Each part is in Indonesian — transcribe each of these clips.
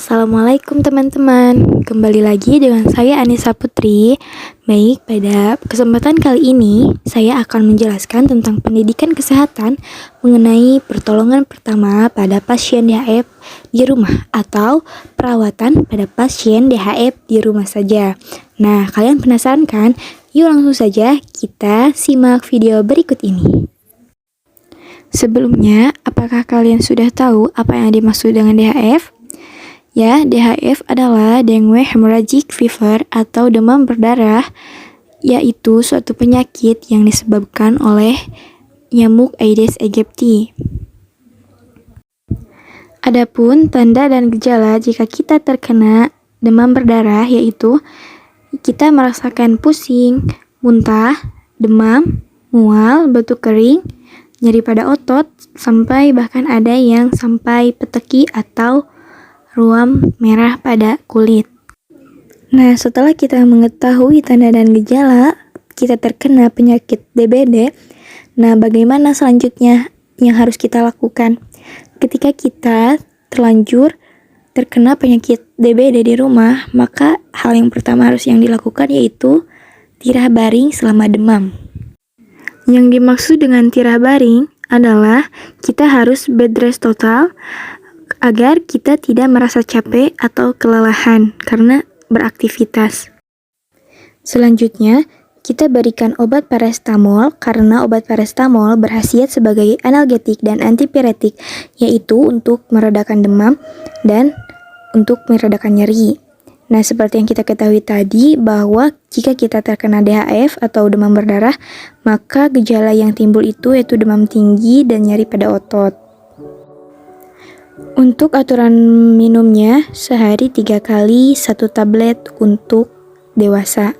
Assalamualaikum teman-teman. Kembali lagi dengan saya Anissa Putri. Baik, pada kesempatan kali ini saya akan menjelaskan tentang pendidikan kesehatan mengenai pertolongan pertama pada pasien DHF di rumah atau perawatan pada pasien DHF di rumah saja. Nah, kalian penasaran kan? Yuk langsung saja kita simak video berikut ini. Sebelumnya, apakah kalian sudah tahu apa yang dimaksud dengan DHF? Ya, DHF adalah dengue hemorrhagic fever atau demam berdarah, yaitu suatu penyakit yang disebabkan oleh nyamuk Aedes aegypti. Adapun tanda dan gejala jika kita terkena demam berdarah yaitu kita merasakan pusing, muntah, demam, mual, batuk kering, nyeri pada otot, sampai bahkan ada yang sampai peteki atau ruam merah pada kulit. Nah, setelah kita mengetahui tanda dan gejala kita terkena penyakit DBD, nah bagaimana selanjutnya yang harus kita lakukan? Ketika kita terlanjur terkena penyakit DBD di rumah, maka hal yang pertama harus yang dilakukan yaitu tirah baring selama demam. Yang dimaksud dengan tirah baring adalah kita harus bed rest total agar kita tidak merasa capek atau kelelahan karena beraktivitas. Selanjutnya, kita berikan obat paracetamol karena obat paracetamol berkhasiat sebagai analgetik dan antipiretik, yaitu untuk meredakan demam dan untuk meredakan nyeri. Nah, seperti yang kita ketahui tadi bahwa jika kita terkena DHF atau demam berdarah, maka gejala yang timbul itu yaitu demam tinggi dan nyeri pada otot. Untuk aturan minumnya, sehari 3 kali 1 tablet untuk dewasa.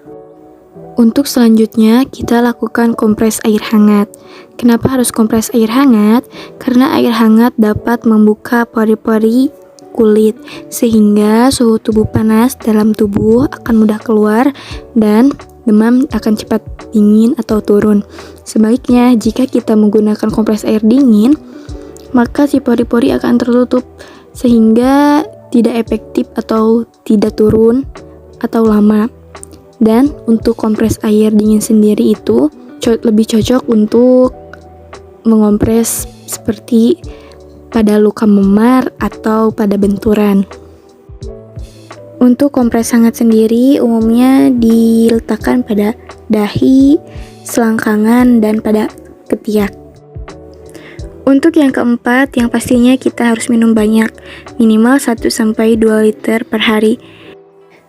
Untuk selanjutnya, kita lakukan kompres air hangat. Kenapa harus kompres air hangat? Karena air hangat dapat membuka pori-pori kulit, sehingga suhu tubuh panas dalam tubuh akan mudah keluar dan demam akan cepat dingin atau turun. Sebaliknya, jika kita menggunakan kompres air dingin, maka si pori-pori akan tertutup sehingga tidak efektif atau tidak turun atau lama. Dan untuk kompres air dingin sendiri itu lebih cocok untuk mengompres seperti pada luka memar atau pada benturan. Untuk kompres hangat sendiri umumnya diletakkan pada dahi, selangkangan, dan pada ketiak. Untuk yang keempat, yang pastinya kita harus minum banyak, minimal 1-2 liter per hari.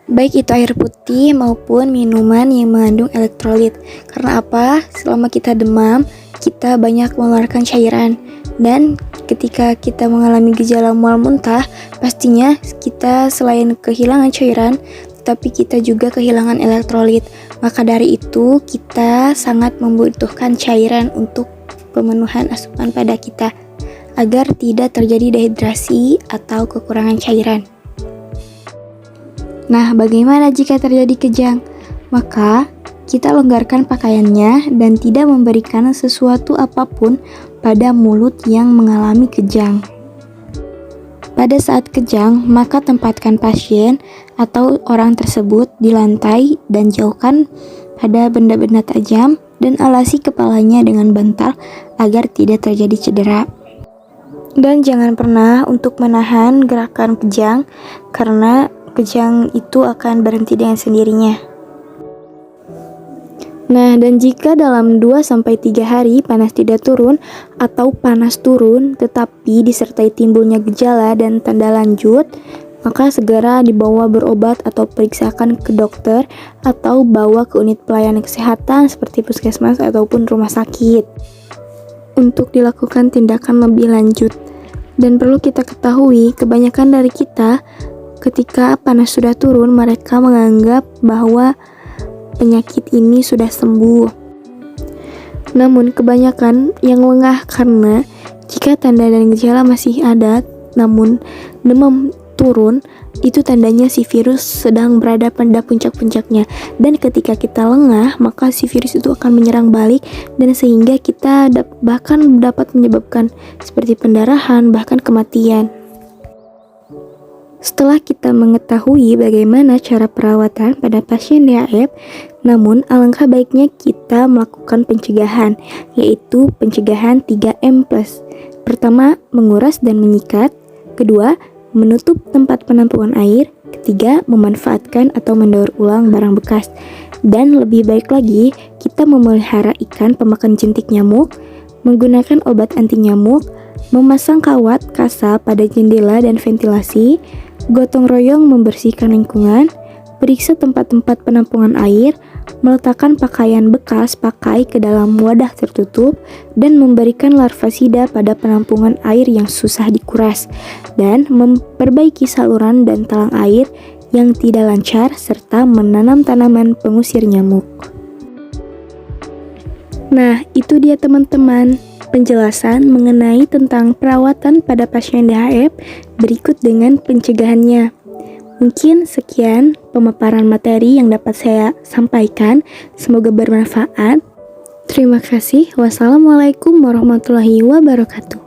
Baik itu air putih maupun minuman yang mengandung elektrolit. Karena apa? Selama kita demam, kita banyak mengeluarkan cairan. Dan ketika kita mengalami gejala mual muntah, pastinya kita selain kehilangan cairan, tapi kita juga kehilangan elektrolit. Maka dari itu, kita sangat membutuhkan cairan untuk pemenuhan asupan pada kita agar tidak terjadi dehidrasi atau kekurangan cairan. Nah, bagaimana jika terjadi kejang? Maka kita longgarkan pakaiannya dan tidak memberikan sesuatu apapun pada mulut yang mengalami kejang. Pada saat kejang, maka tempatkan pasien atau orang tersebut di lantai dan jauhkan pada benda-benda tajam dan alasi kepalanya dengan bantal agar tidak terjadi cedera. Dan jangan pernah untuk menahan gerakan kejang karena kejang itu akan berhenti dengan sendirinya. Nah, dan jika dalam 2-3 hari panas tidak turun atau panas turun tetapi disertai timbulnya gejala dan tanda lanjut, maka segera dibawa berobat atau periksakan ke dokter atau bawa ke unit pelayanan kesehatan seperti puskesmas ataupun rumah sakit untuk dilakukan tindakan lebih lanjut. Dan perlu kita ketahui, kebanyakan dari kita ketika panas sudah turun, mereka menganggap bahwa penyakit ini sudah sembuh. Namun kebanyakan yang lengah karena jika tanda dan gejala masih ada, namun demam turun, itu tandanya si virus sedang berada pada puncak-puncaknya. Dan ketika kita lengah, maka si virus itu akan menyerang balik dan sehingga kita bahkan dapat menyebabkan seperti pendarahan, bahkan kematian. Setelah kita mengetahui bagaimana cara perawatan pada pasien DHF, namun alangkah baiknya kita melakukan pencegahan, yaitu pencegahan 3M+. Pertama, menguras dan menyikat. Kedua, menutup tempat penampungan air. Ketiga, memanfaatkan atau mendaur ulang barang bekas. Dan lebih baik lagi, kita memelihara ikan pemakan jentik nyamuk, menggunakan obat anti nyamuk, memasang kawat kasa pada jendela dan ventilasi, gotong royong membersihkan lingkungan, periksa tempat-tempat penampungan air, meletakkan pakaian bekas pakai ke dalam wadah tertutup, dan memberikan larvasida pada penampungan air yang susah dikuras, dan memperbaiki saluran dan talang air yang tidak lancar, serta menanam tanaman pengusir nyamuk. Nah, itu dia teman-teman, penjelasan mengenai tentang perawatan pada pasien DHF berikut dengan pencegahannya. Mungkin sekian pemaparan materi yang dapat saya sampaikan, semoga bermanfaat. Terima kasih. Wassalamualaikum warahmatullahi wabarakatuh.